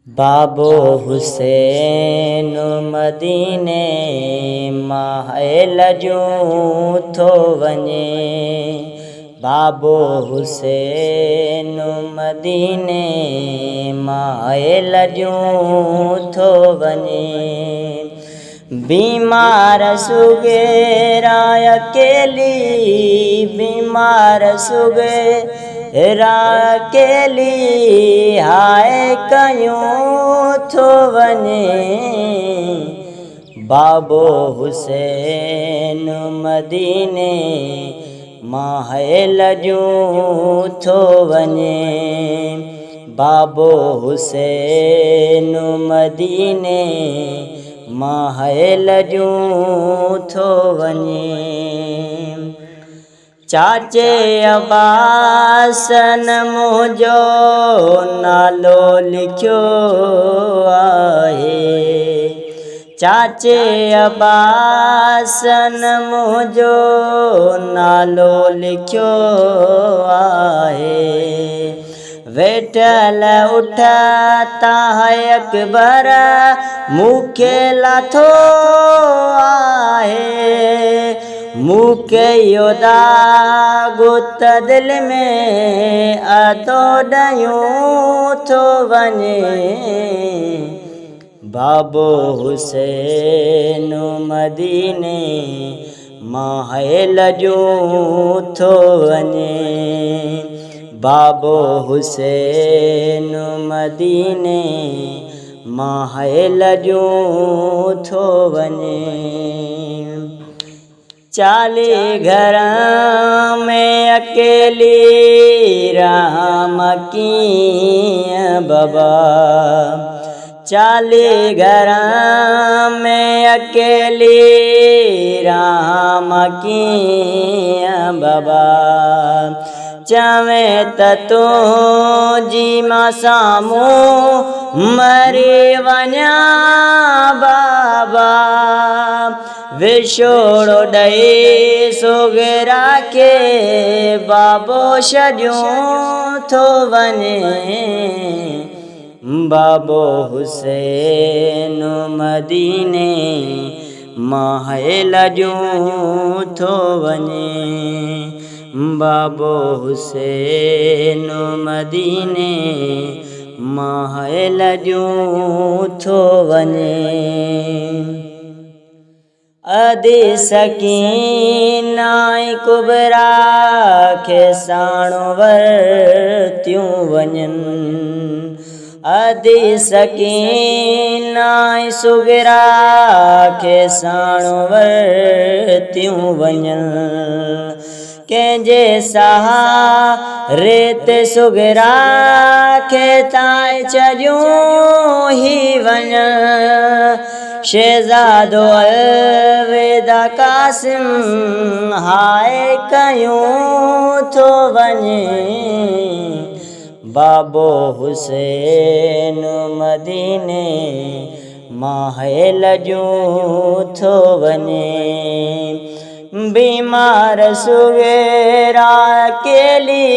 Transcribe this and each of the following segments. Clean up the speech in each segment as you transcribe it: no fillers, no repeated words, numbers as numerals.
बाबो हुसैन मदीने महल जूं थो वञे। बाबो हुसैन मदीने महल जूं थो वञे। बीमार सुगेरा अकेली बीमार सुगेरा अकेली हाय कयूं थो वञे। बाबो हुसैन मदीने महल जूं थो वञे। बाबो हुसैन मदीने महल जूं थो वञे। चाचे अब्बासन मुंहिंजो नालो लिखियो आहे। चाचे अब्बासन मुंहिंजो नालो लिखियो आहे। वेठल उठता है अकबर मूंखे लाथो आहे। मूंखे इहो दाग़ु त दिल में अतो ॾयूं थो वञे। बाबो हुसैन मदीने महल जूं थो वञे। बाबो हुसैन मदीने महल जूं थो वञे। 40 घर में अकेली राम कीअं बाबा। 40 घर में अकेली राम कीअं बाबा। चवे त तुंहिंजी मां साम्हूं मरी वञा बाबा। विछोड़ो ॾेई सुगेरा खे बाबो छॾियूं थो वञे। बाबो हुसैन मदीने महल जूं थो वञे। बाबो हुसैन मदीने महल जूं थो वञे। अदी सकीना कुबरा खे साणो वरतियूं वञनि। अदी सकीना सुगरा खे साणो वरतियूं वञनि। कंहिंजे सहारे ते सुगरा खे ताए चरियूं ही वञ। शहज़ादो अलविदा कासिम हाय कयूं थो वञे। बाबो हुसैन मदीने महल जूं थो वञे। बीमार सुगेरा अकेली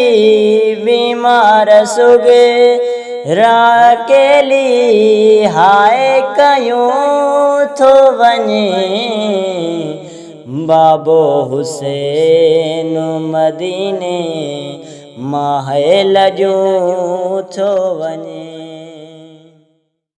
बीमार सुगेरा अकेली हाय कयूं थो वञे। बाबो हुसैन मदीने महल जूं थो वञे।